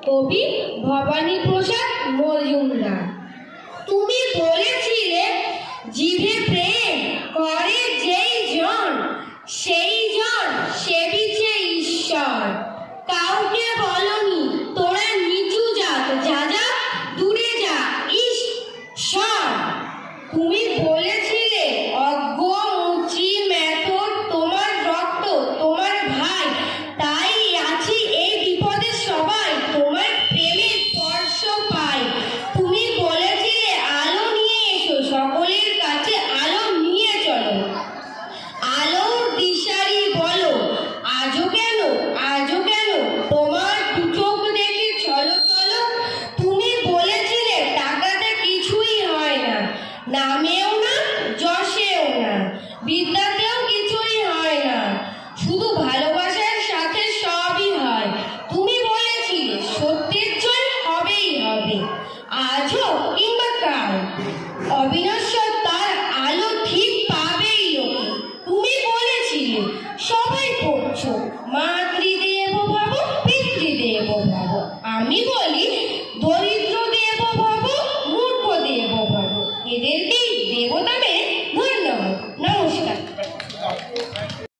কবি ভবানীপ্রসাদ মজুমদার। তুমি বলেছিলে জিভে প্রেম করে যেই জন, সেই জন সেবিছে ঈশ্বর। কাউকে বলনি তোরা নিচু জাত, যা যা দূরে যা ঈশ্বর। তুমি বলেছিলে অজ্ঞ মুচি মেথর তোমার রক্ত তোমার ভাই, তাই আছি এই বিপদে সবাই তোমার প্রেমের স্পর্শ পাই। তুমি বলেছিলে আলো নিয়ে এসো, সকলের কাছে আলো নিয়ে চলো। আলোর দিশারি বলো আজও কেন, আজও কেন তোমার দু চোখ দেখে চলো চলো। তুমি বলেছিলে টাকাতে কিছুই হয় না, নামেও না যশেও না, বিদ্যাতেও কিছুই হয় না, শুধু ভালোবাসার সাথে সবই হয়। তুমি বলেছিলে সত্যের জয় হবেই হবে, আজও কিংবা কাল। অবিনাশ